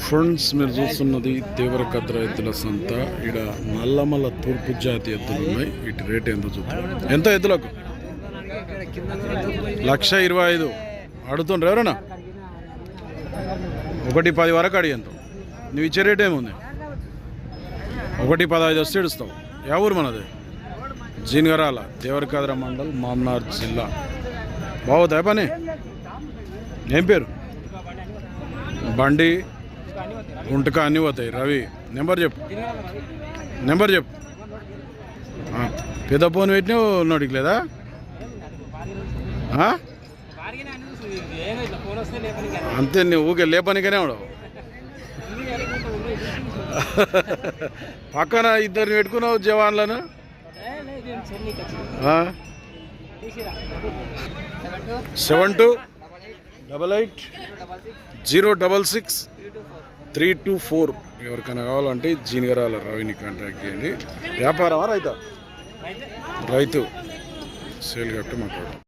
Friends మీరు చూస్తున్నది దేవరకద్ర ఎద్దుల సంత. ఇక్కడ నల్లమల్ల తూర్పు జాతి ఎద్దులు ఉన్నాయి. వీటి రేట్ ఎంత చూద్దాం. ఎంత ఎద్దులకు? 1,25,000 అడుగుతుండ్రు ఎవరన్నా? 1,10,000 వరకు అడిగేంత. నువ్వు ఇచ్చే రేట్ ఏముంది? 1,15,000 వస్తే ఇడుస్తావు. ఏ ఊరు మనది? జీనగరాల, దేవరకద్ర మండల్, మామ్నార్ జిల్లా. బాగుతాయి పని? ఏం పేరు? బండి గుంటక అన్నీ పోతాయి. రవి నెంబర్ చెప్పు. పెద్ద ఫోన్ పెట్టినా నోటికి లేదా? అంతే, నువ్వు ఊకే లేపనికనే ఉండవు. పక్కన ఇద్దరిని పెట్టుకున్నావు జవాన్లను. 7288066324. ఎవరికైనా కావాలంటే జీనగరాల రవిని కాంటాక్ట్ చేయండి. వ్యాపారమా రైతా? రైతు. సేల్ కట్టి మాట్లాడు.